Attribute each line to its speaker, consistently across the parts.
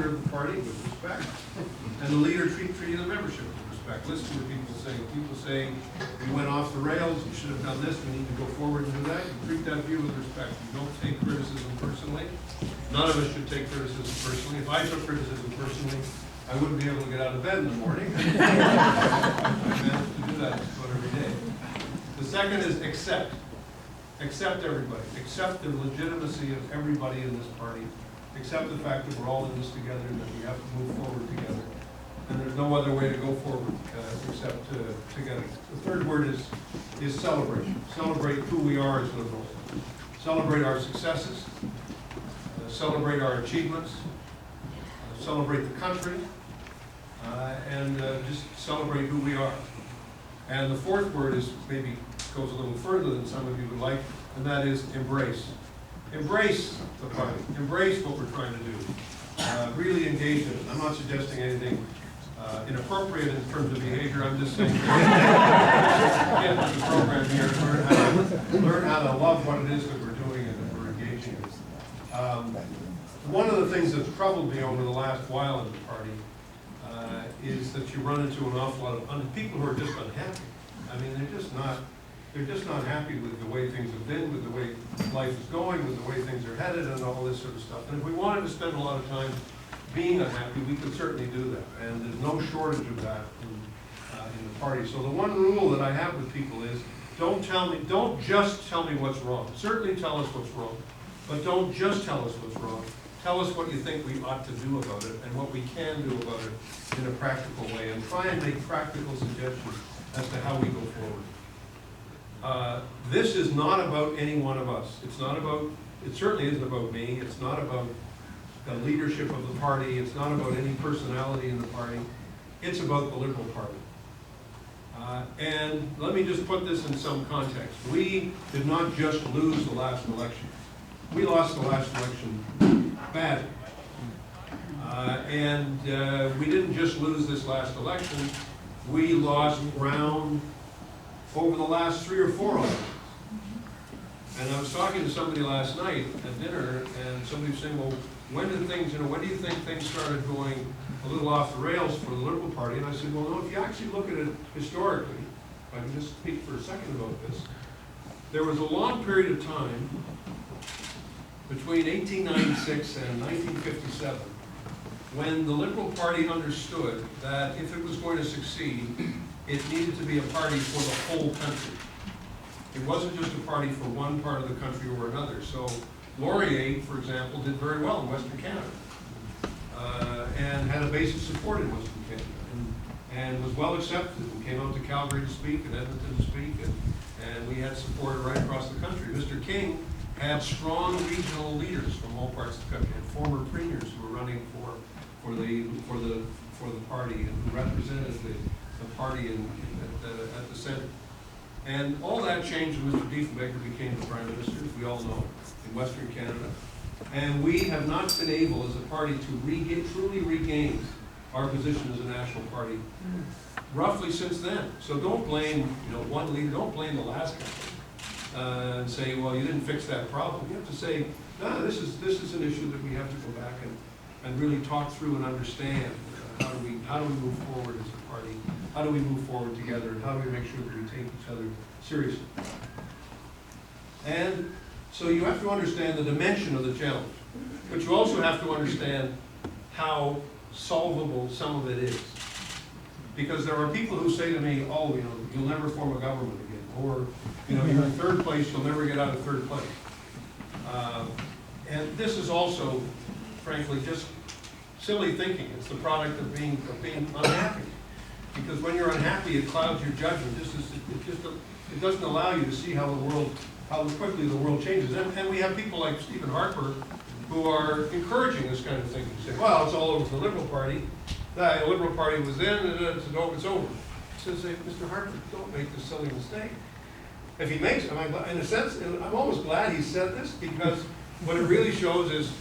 Speaker 1: leader of the party with respect, and the leader treating the membership with respect. Listen to people saying, you went off the rails, you should have done this, we need to go forward and do that. You treat that view with respect. You don't take criticism personally. None of us should take criticism personally. If I took criticism personally, I wouldn't be able to get out of bed in the morning. I managed to do that just about every day. The second is accept. Accept everybody. Accept the legitimacy of everybody in this party. Accept the fact that we're all in this together and that we have to move forward together. And there's no other way to go forward except together. The third word is celebration. Celebrate who we are as Liberals. Celebrate our successes. Celebrate our achievements. Celebrate the country. And just celebrate who we are. And the fourth word is maybe goes a little further than some of you would like, and that is embrace. Embrace the party. Embrace what we're trying to do. Really engage in it. I'm not suggesting anything inappropriate in terms of behavior. I'm just saying get into the program here and learn how to love what it is that we're doing and that we're engaging in. One of the things that's troubled me over the last while in the party is that you run into an awful lot of people who are just unhappy. I mean, they're just not happy with the way things have been, with the way life is going, with the way things are headed, and all this sort of stuff. And if we wanted to spend a lot of time being unhappy, we could certainly do that. And there's no shortage of that in the party. So the one rule that I have with people is, don't just tell me what's wrong. Certainly tell us what's wrong, but don't just tell us what's wrong. Tell us what you think we ought to do about it and what we can do about it in a practical way, and try and make practical suggestions as to how we go forward. This is not about any one of us. It certainly isn't about me. It's not about the leadership of the party. It's not about any personality in the party. It's about the Liberal Party. And let me just put this in some context. We did not just lose the last election. We lost the last election badly. And we didn't just lose this last election. We lost ground over the last 3 or 4 elections. And I was talking to somebody last night at dinner, and somebody was saying, well, when do you think things started going a little off the rails for the Liberal Party? And I said, well, no, if you actually look at it historically, if I can just speak for a second about this, there was a long period of time between 1896 and 1957 when the Liberal Party understood that if it was going to succeed, it needed to be a party for the whole country. It wasn't just a party for one part of the country or another. So Laurier, for example, did very well in Western Canada and had a base of support in Western Canada and was well accepted and came out to Calgary to speak and Edmonton to speak, and we had support right across the country. Mr. King had strong regional leaders from all parts of the country, and former premiers who were running for the party and who represented the party at the center. And all that changed when Mr. Diefenbaker became the Prime Minister, as we all know, in Western Canada. And we have not been able, as a party, to truly regain our position as a national party roughly since then. So don't blame one leader, don't blame the last guy and say, well, you didn't fix that problem. You have to say, no, this is an issue that we have to go back and really talk through and understand. How do we move forward as a party? How do we move forward together? And how do we make sure that we take each other seriously? And so you have to understand the dimension of the challenge, but you also have to understand how solvable some of it is. Because there are people who say to me, oh, you'll never form a government again, or you're in third place, you'll never get out of third place. And this is also, frankly, just silly thinking. It's the product of being unhappy. Because when you're unhappy, it clouds your judgment. It doesn't allow you to see how quickly the world changes. And we have people like Stephen Harper who are encouraging this kind of thinking. Say, well, it's all over the Liberal Party. The Liberal Party was in, and it's over. So say, Mr. Harper, don't make this silly mistake. If he makes it, in a sense, I'm almost glad he said this, because what it really shows is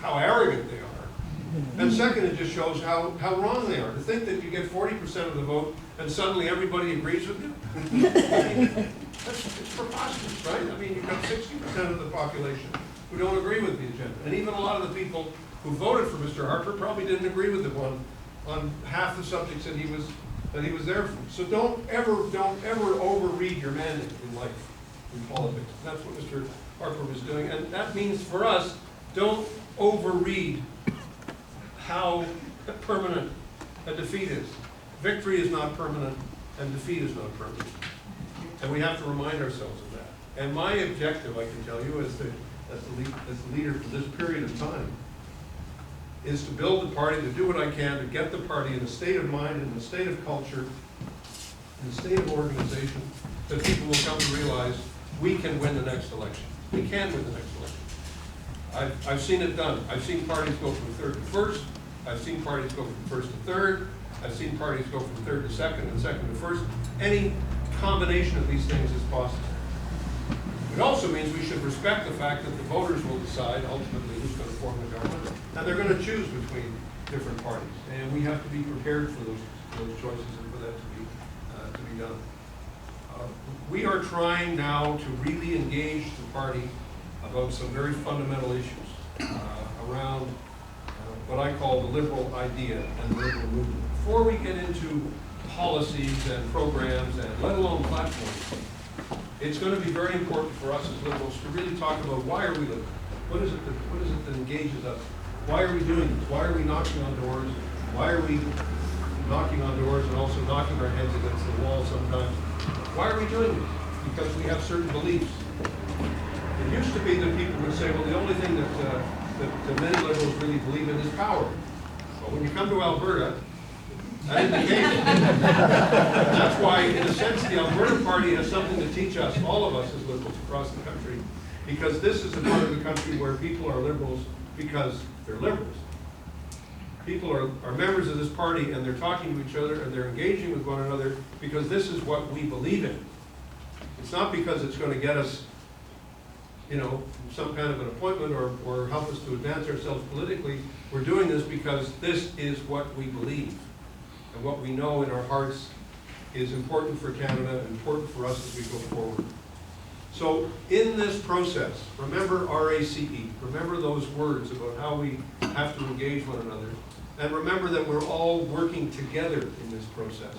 Speaker 1: how arrogant they are. And second, it just shows how wrong they are. To think that you get 40% of the vote and suddenly everybody agrees with you. It's preposterous, right? I mean, you've got 60% of the population who don't agree with the agenda. And even a lot of the people who voted for Mr. Harper probably didn't agree with him on half the subjects that he was there for. So don't ever overread your mandate in life, in politics. That's what Mr. Harper was doing. And that means for us, don't overread how permanent a defeat is. Victory is not permanent, and defeat is not permanent. And we have to remind ourselves of that. And my objective, I can tell you, as the leader for this period of time, is to build the party, to do what I can to get the party in a state of mind, in a state of culture, in a state of organization, that people will come to realize we can win the next election. We can win the next election. I've seen it done. I've seen parties go from third to first. I've seen parties go from first to third. I've seen parties go from third to second and second to first. Any combination of these things is possible. It also means we should respect the fact that the voters will decide ultimately who's going to form the government, and they're going to choose between different parties. And we have to be prepared for those choices and for that to be done. We are trying now to really engage the party about some very fundamental issues around what I call the liberal idea and the liberal movement. Before we get into policies and programs and let alone platforms, it's going to be very important for us as liberals to really talk about why are we liberal? What is it that engages us? Why are we doing this? Why are we knocking on doors? Why are we knocking on doors and also knocking our heads against the wall sometimes? Why are we doing this? Because we have certain beliefs. It used to be that people would say, well, the only thing that many liberals really believe in is power. But when you come to Alberta, that isn't the case. That's why, in a sense, the Alberta Party has something to teach us, all of us as liberals across the country, because this is a part of the country where people are liberals because they're liberals. People are members of this party, and they're talking to each other, and they're engaging with one another because this is what we believe in. It's not because it's going to get us, you know, some kind of an appointment or help us to advance ourselves politically. We're doing this because this is what we believe. And what we know in our hearts is important for Canada, important for us as we go forward. So in this process, remember RACE, remember those words about how we have to engage one another, and remember that we're all working together in this process,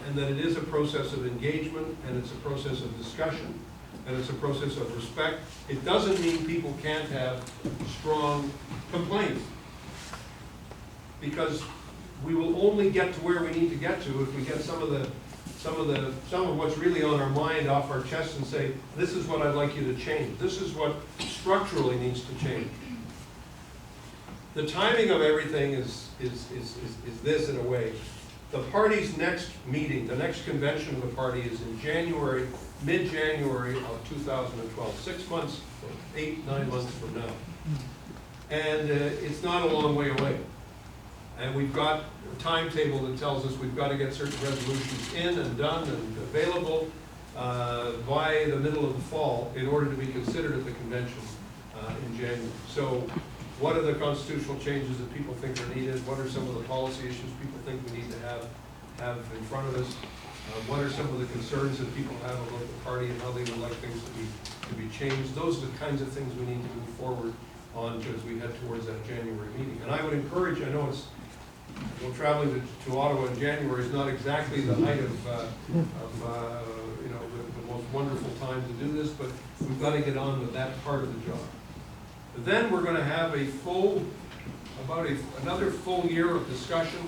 Speaker 1: and that it is a process of engagement, and it's a process of discussion, and it's a process of respect. It doesn't mean people can't have strong complaints, because we will only get to where we need to get to if we get some of what's really on our mind off our chest and say, this is what I'd like you to change. This is what structurally needs to change. The timing of everything is this in a way. The party's next meeting, the next convention of the party is in January, mid-January of 2012, 6 months, 8, 9 months from now. And it's not a long way away. And we've got a timetable that tells us we've got to get certain resolutions in and done and available by the middle of the fall in order to be considered at the convention in January. So what are the constitutional changes that people think are needed? What are some of the policy issues people think we need to have in front of us? What are some of the concerns that people have about the party and how they would like things to be changed? Those are the kinds of things we need to move forward on as we head towards that January meeting. And I would encourage, I know it's, well, traveling to Ottawa in January is not exactly the height of you know, the most wonderful time to do this, but we've got to get on with that part of the job. But then we're going to have a full, another full year of discussion,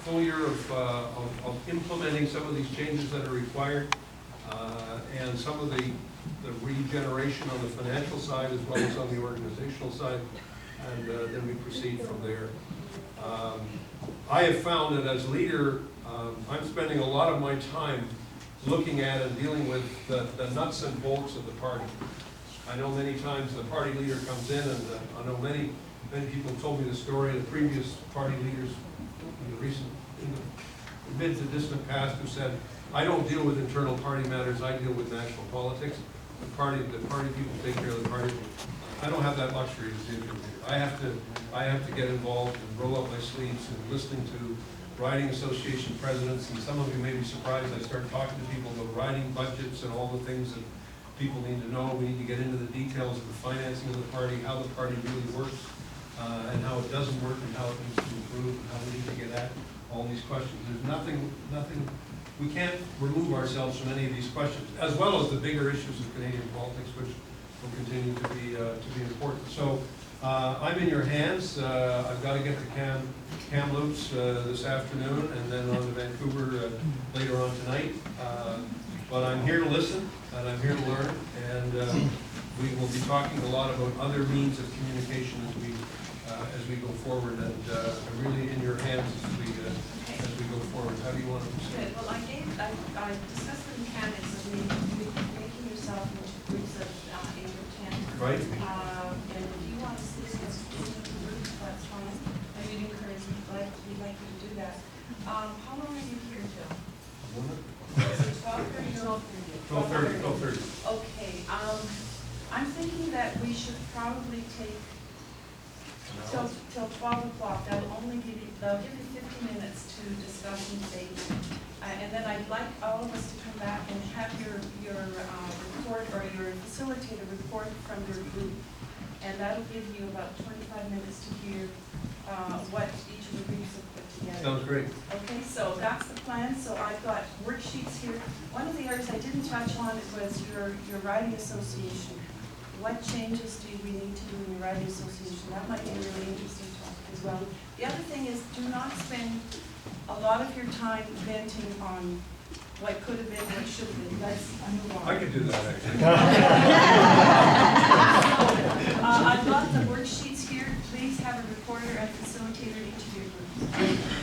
Speaker 1: full year of implementing some of these changes that are required, and some of the regeneration on the financial side as well as on the organizational side, and then we proceed from there. I have found that as leader, I'm spending a lot of my time looking at and dealing with the nuts and bolts of the party. I know many times the party leader comes in, and I know many people told me the story of the previous party leaders in the mid to distant past who said, I don't deal with internal party matters, I deal with national politics. The party people take care of the party. I don't have that luxury as the interim leader. I have to get involved and roll up my sleeves and listening to riding association presidents, and some of you may be surprised I start talking to people about riding budgets and all the things people need to know. We need to get into the details of the financing of the party, how the party really works, and how it doesn't work, and how it needs to improve, and how we need to get at all these questions. There's nothing, we can't remove ourselves from any of these questions, as well as the bigger issues of Canadian politics, which will continue to be important. So I'm in your hands. I've got to get to Kamloops this afternoon, and then on to Vancouver later on tonight. But I'm here to listen, and I'm here to learn, and we will be talking a lot about other means of communication as we go forward. And I'm really in your hands as we go forward. How do you want to proceed?
Speaker 2: Good. Well, I discussed with the candidates of making yourself into groups of 8 or 10.
Speaker 1: Right.
Speaker 2: And if you want to see us as groups, that's fine. I would encourage you, we'd like you to do that. How long are you here till? 12:30 or
Speaker 1: 12:30.
Speaker 2: Okay. I'm thinking that we should probably take till 12 o'clock. They'll give you 50 minutes to discuss and debate. And then I'd like all of us to come back and have your report, or your facilitator report from your group. And that'll give you about 25 minutes to hear what each of the groups have put together.
Speaker 1: Sounds great.
Speaker 2: Okay, so that's the plan. So I've got worksheets here. One of the areas I didn't touch on was your riding association. What changes do we need to do in your riding association? That might be a really interesting topic as well. The other thing is, do not spend a lot of your time venting on what could have been, what should have been. Let's move on.
Speaker 1: I could do that, actually.
Speaker 2: I've got the worksheets here. Please have a reporter and facilitator in each of your groups.